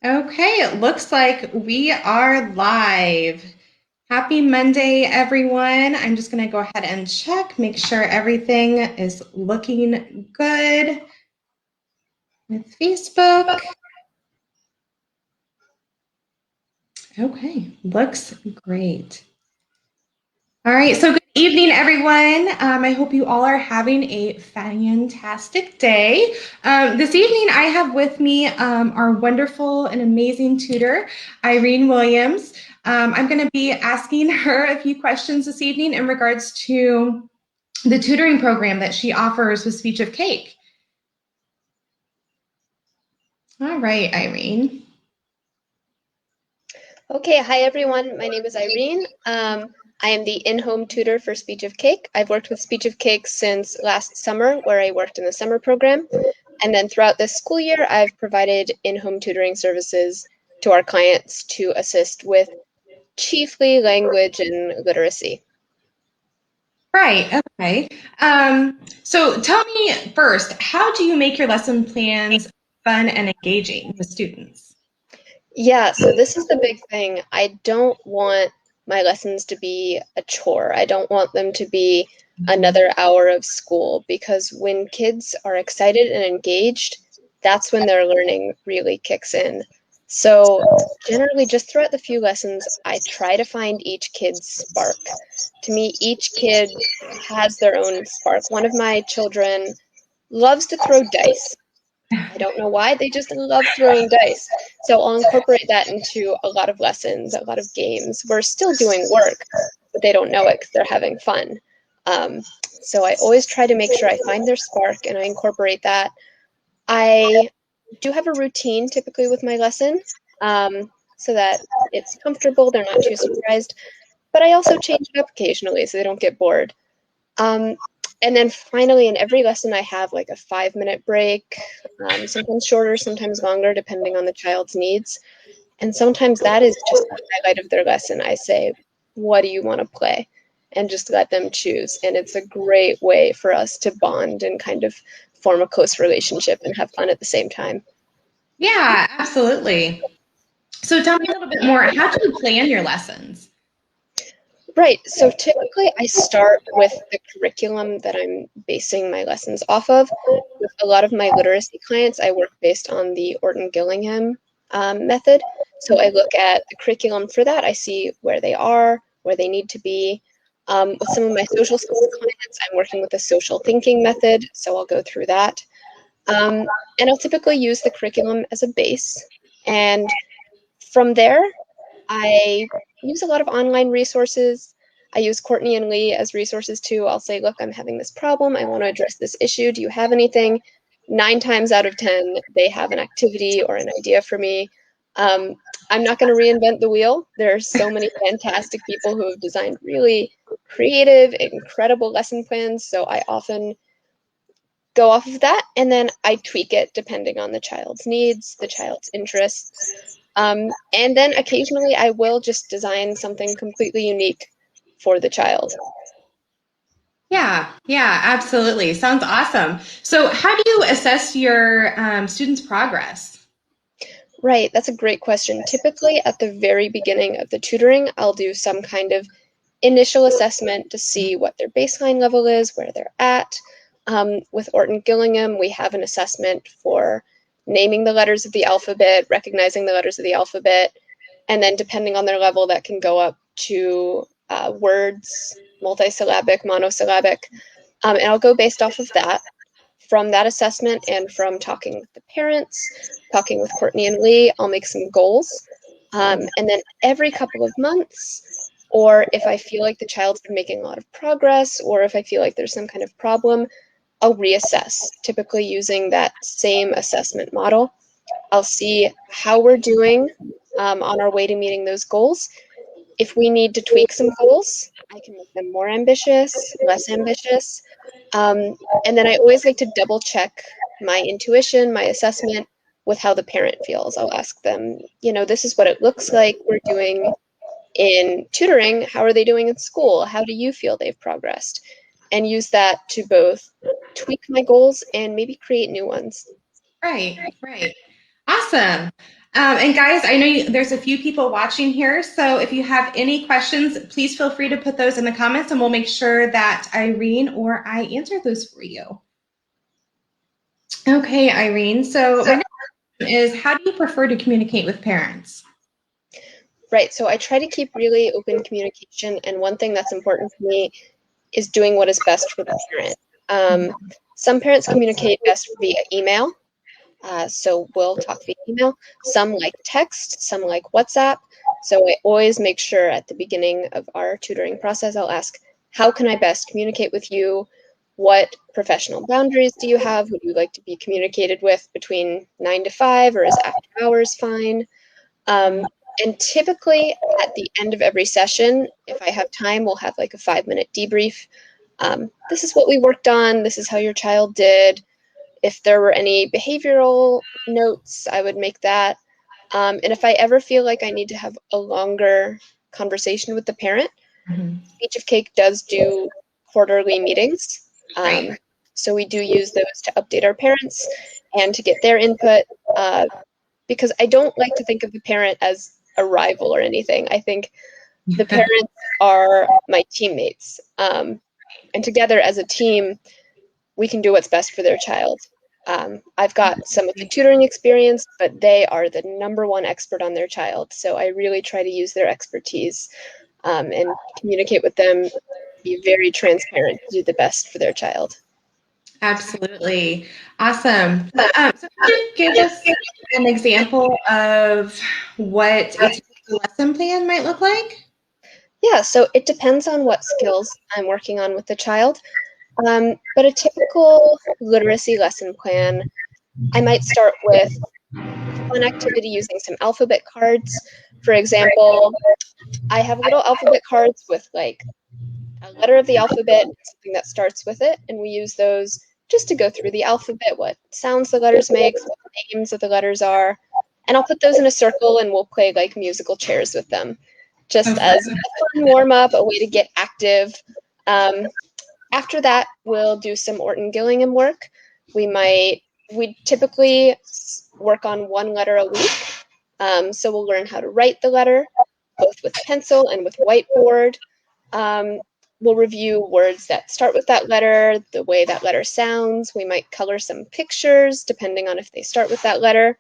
Okay, it looks like we are live. Happy Monday, everyone. I'm just going to go ahead and check, make sure everything is looking good with Facebook. Okay, looks great. All right, so good evening, everyone. I hope you all are having a fantastic day. This evening, I have with me our wonderful and amazing tutor, Irene Williams. I'm going to be asking her a few questions this evening in regards to the tutoring program that she offers with Speech of Cake. All right, Irene. Okay, hi everyone. My name is Irene. I am the in-home tutor for Speech of Cake. I've worked with Speech of Cake since last summer, where I worked in the summer program. And then throughout this school year, I've provided in-home tutoring services to our clients to assist with chiefly language and literacy. Right, okay. So tell me first, how do you make your lesson plans fun and engaging with students? Yeah, so this is the big thing. I don't want my lessons to be a chore. I don't want them to be another hour of school because when kids are excited and engaged, that's when their learning really kicks in. So, generally, just throughout the few lessons, I try to find each kid's spark. To me, each kid has their own spark. One of my children loves to throw dice. I don't know why, they just love throwing dice. So I'll incorporate that into a lot of lessons, a lot of games. We're still doing work, but they don't know it because they're having fun. Um, so I always try to make sure I find their spark and I incorporate that. I do have a routine typically with my lesson so that it's comfortable, they're not too surprised, but I also change it up occasionally so they don't get bored. Um, and then finally, in every lesson, I have like a 5-minute break, sometimes shorter, sometimes longer, depending on the child's needs. And sometimes that is just the highlight of their lesson. I say, what do you want to play? And just let them choose. And it's a great way for us to bond and kind of form a close relationship and have fun at the same time. Yeah, absolutely. So tell me a little bit more. How do you plan your lessons? Right. So typically, I start with the curriculum that I'm basing my lessons off of. With a lot of my literacy clients, I work based on the Orton-Gillingham method. So I look at the curriculum for that. I see where they are, where they need to be. With some of my social skills clients, I'm working with a social thinking method. So I'll go through that. Um, and I'll typically use the curriculum as a base. And from there, I use a lot of online resources. I use Courtney and Lee as resources too. I'll say, look, I'm having this problem. I want to address this issue. Do you have anything? 9 times out of 10, they have an activity or an idea for me. Um, I'm not going to reinvent the wheel. There are so many fantastic people who have designed really creative, incredible lesson plans. So I often go off of that and then I tweak it depending on the child's needs, the child's interests. And then occasionally I will just design something completely unique for the child. Yeah, absolutely. Sounds awesome. So, how do you assess your students' progress? Right, that's a great question. Typically, at the very beginning of the tutoring, I'll do some kind of initial assessment to see what their baseline level is, where they're at. With Orton Gillingham, we have an assessment for naming the letters of the alphabet, recognizing the letters of the alphabet, and then depending on their level, that can go up to words, multisyllabic, monosyllabic. And I'll go based off of that. From that assessment and from talking with the parents, talking with Courtney and Lee, I'll make some goals. And then every couple of months, or if I feel like the child's been making a lot of progress, or if I feel like there's some kind of problem, I'll reassess, typically using that same assessment model. I'll see how we're doing on our way to meeting those goals. If we need to tweak some goals, I can make them more ambitious, less ambitious. And then I always like to double check my intuition, my assessment with how the parent feels. I'll ask them, this is what it looks like we're doing in tutoring. How are they doing in school? How do you feel they've progressed? And use that to both tweak my goals and maybe create new ones. Right, right. Awesome. And guys, I know there's a few people watching here, so if you have any questions, please feel free to put those in the comments and we'll make sure that Irene or I answer those for you. Okay, Irene, so my next question is, how do you prefer to communicate with parents? Right, so I try to keep really open communication, and one thing that's important for me is doing what is best for the parent. Some parents communicate best via email, so we'll talk via email. Some like text, some like WhatsApp. So I always make sure at the beginning of our tutoring process, I'll ask, how can I best communicate with you? What professional boundaries do you have? Who do you like to be communicated with between 9 to 5, or is after hours fine? And typically at the end of every session, if I have time, we'll have like a 5-minute debrief. This is what we worked on. This is how your child did. If there were any behavioral notes, I would make that. And if I ever feel like I need to have a longer conversation with the parent, Speech of Cake does do quarterly meetings. Right. So we do use those to update our parents and to get their input, because I don't like to think of the parent as a rival or anything. I think the parents are my teammates. And together as a team, we can do what's best for their child. I've got some of the tutoring experience, but they are the #1 expert on their child. So I really try to use their expertise and communicate with them, be very transparent, do the best for their child. Absolutely. Awesome. So could you give us an example of what a typical lesson plan might look like? Yeah, so it depends on what skills I'm working on with the child. But a typical literacy lesson plan, I might start with fun activity using some alphabet cards. For example, I have little alphabet cards with like a letter of the alphabet, something that starts with it, and we use those just to go through the alphabet, what sounds the letters make, what the names of the letters are. And I'll put those in a circle and we'll play like musical chairs with them, just Okay. as a fun warm up, a way to get active. After that, we'll do some Orton Gillingham work. We typically work on one letter a week. So we'll learn how to write the letter, both with pencil and with whiteboard. We'll review words that start with that letter, the way that letter sounds. We might color some pictures depending on if they start with that letter.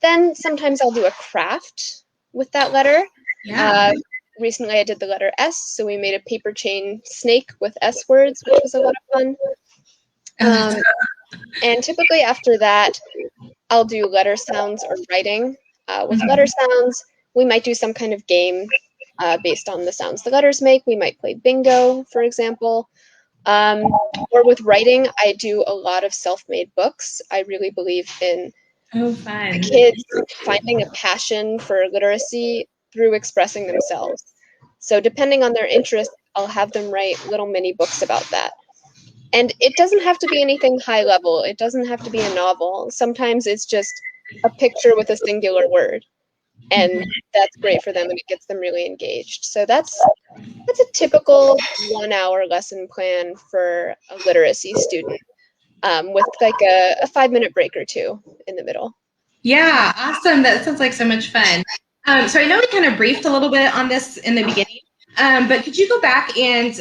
Then sometimes I'll do a craft with that letter. Yeah. Recently I did the letter S, so we made a paper chain snake with S words, which was a lot of fun. And typically after that, I'll do letter sounds or writing. With letter sounds, we might do some kind of game based on the sounds the letters make. We might play bingo, for example. Or with writing, I do a lot of self-made books. I really believe in Fun. kids finding a passion for literacy through expressing themselves. So depending on their interest, I'll have them write little mini books about that. And it doesn't have to be anything high level. It doesn't have to be a novel. Sometimes it's just a picture with a singular word. And that's great for them and it gets them really engaged. So that's a typical 1-hour lesson plan for a literacy student, with like a 5-minute break or two in the middle. Yeah, awesome. That sounds like so much fun. So I know we kind of briefed a little bit on this in the beginning, but could you go back and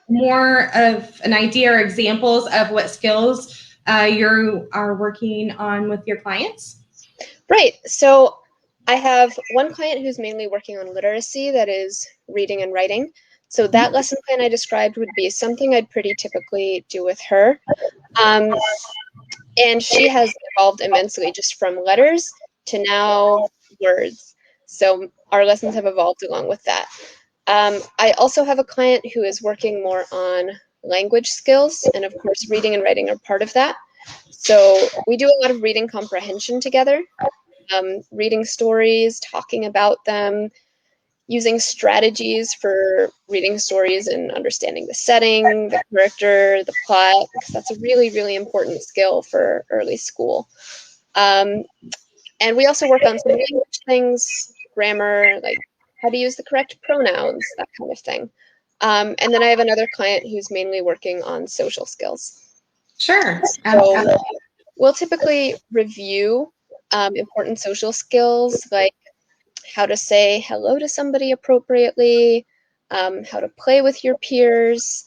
more of an idea or examples of what skills you are working on with your clients? Right. So I have one client who's mainly working on literacy, that is reading and writing. So that lesson plan I described would be something I'd pretty typically do with her. And she has evolved immensely just from letters to now words. So our lessons have evolved along with that. I also have a client who is working more on language skills, and of course, reading and writing are part of that. So we do a lot of reading comprehension together, reading stories, talking about them, using strategies for reading stories and understanding the setting, the character, the plot, because that's a really, really important skill for early school. And we also work on some language things, grammar, like how to use the correct pronouns, that kind of thing. And then I have another client who's mainly working on social skills. Sure. So we'll typically review important social skills like how to say hello to somebody appropriately, how to play with your peers,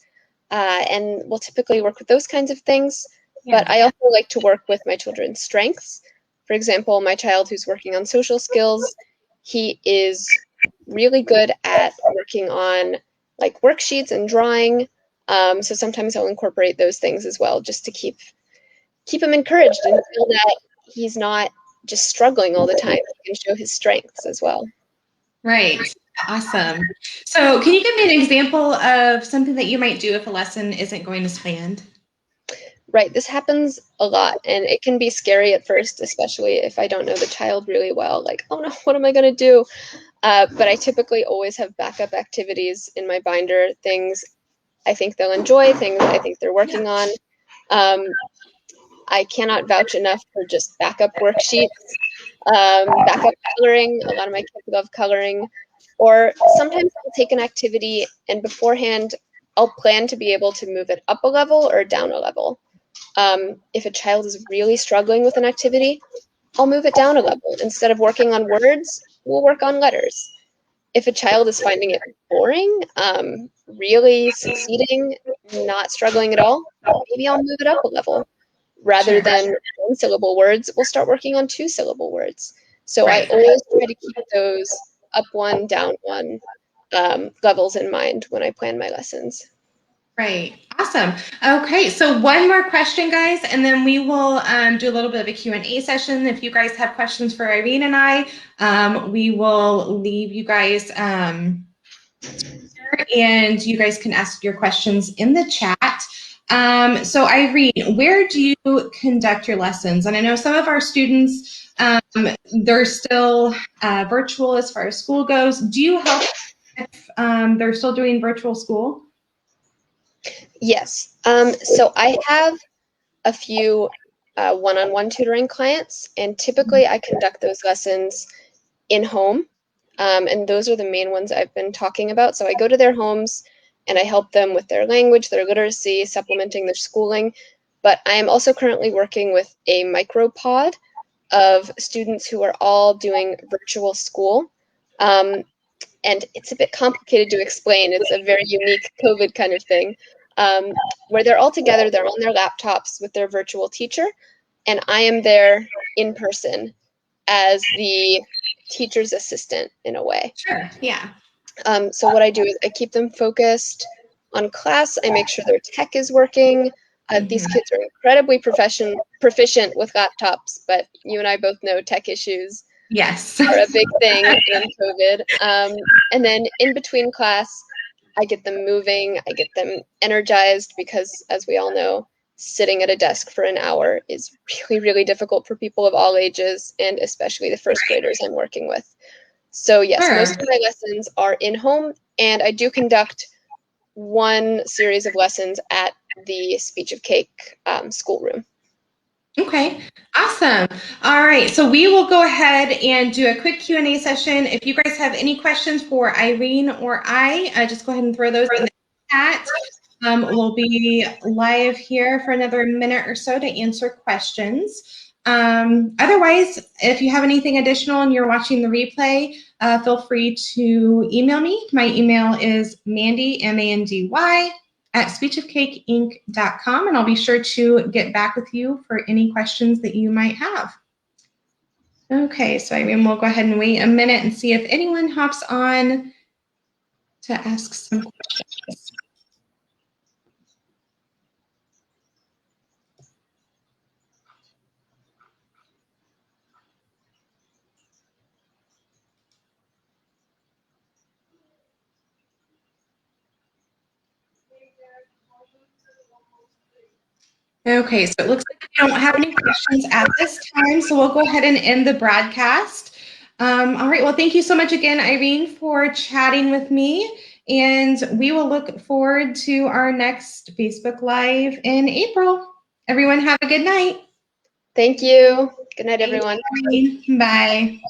and we'll typically work with those kinds of things. Yeah. But I also like to work with my children's strengths. For example, my child who's working on social skills, he is really good at working on like worksheets and drawing. So sometimes I'll incorporate those things as well, just to keep him encouraged and feel that he's not just struggling all the time. He can show his strengths as well. Right. Awesome. So can you give me an example of something that you might do if a lesson isn't going as planned? Right. This happens a lot, and it can be scary at first, especially if I don't know the child really well. Like, oh no, what am I going to do? But I typically always have backup activities in my binder, things I think they'll enjoy, things I think they're working on. I cannot vouch enough for just backup worksheets, backup coloring. A lot of my kids love coloring. Or sometimes I'll take an activity and beforehand I'll plan to be able to move it up a level or down a level. If a child is really struggling with an activity, I'll move it down a level. Instead of working on words, we'll work on letters. If a child is finding it boring, really succeeding, not struggling at all, maybe I'll move it up a level. Rather than one-syllable words, we'll start working on two-syllable words. So I always try to keep those up one, down one levels in mind when I plan my lessons. Right. Awesome. Okay. So one more question, guys, and then we will do a little bit of a Q&A session. If you guys have questions for Irene and I, we will leave you guys and you guys can ask your questions in the chat. So Irene, where do you conduct your lessons? And I know some of our students, they're still virtual as far as school goes. Do you help if they're still doing virtual school? Yes. So I have a few one-on-one tutoring clients, and typically I conduct those lessons in home. And those are the main ones I've been talking about. So I go to their homes and I help them with their language, their literacy, supplementing their schooling. But I am also currently working with a micropod of students who are all doing virtual school. And it's a bit complicated to explain. It's a very unique COVID kind of thing, where they're all together, they're on their laptops with their virtual teacher, and I am there in person as the teacher's assistant in a way. Sure, yeah. So what I do is I keep them focused on class. I make sure their tech is working. These kids are incredibly proficient with laptops, but you and I both know tech issues Yes. are a big thing in COVID. And then in between class, I get them moving, I get them energized because, as we all know, sitting at a desk for an hour is really, really difficult for people of all ages, and especially the first graders I'm working with. So yes, Sure. most of my lessons are in home, and I do conduct one series of lessons at the Speech of Cake schoolroom. Okay, awesome. All right, so we will go ahead and do a quick Q&A session. If you guys have any questions for Irene or I, just go ahead and throw those in the chat. We'll be live here for another minute or so to answer questions. Otherwise, if you have anything additional and you're watching the replay, feel free to email me. My email is Mandy, M-A-N-D-Y, at speechofcakeinc.com, and I'll be sure to get back with you for any questions that you might have. Okay, so Irene, we'll go ahead and wait a minute and see if anyone hops on to ask some questions. Okay, so it looks like we don't have any questions at this time, so we'll go ahead and end the broadcast. All right, well, thank you so much again, Irene, for chatting with me, and we will look forward to our next Facebook Live in April. Everyone have a good night. Thank you. Good night, everyone. Bye.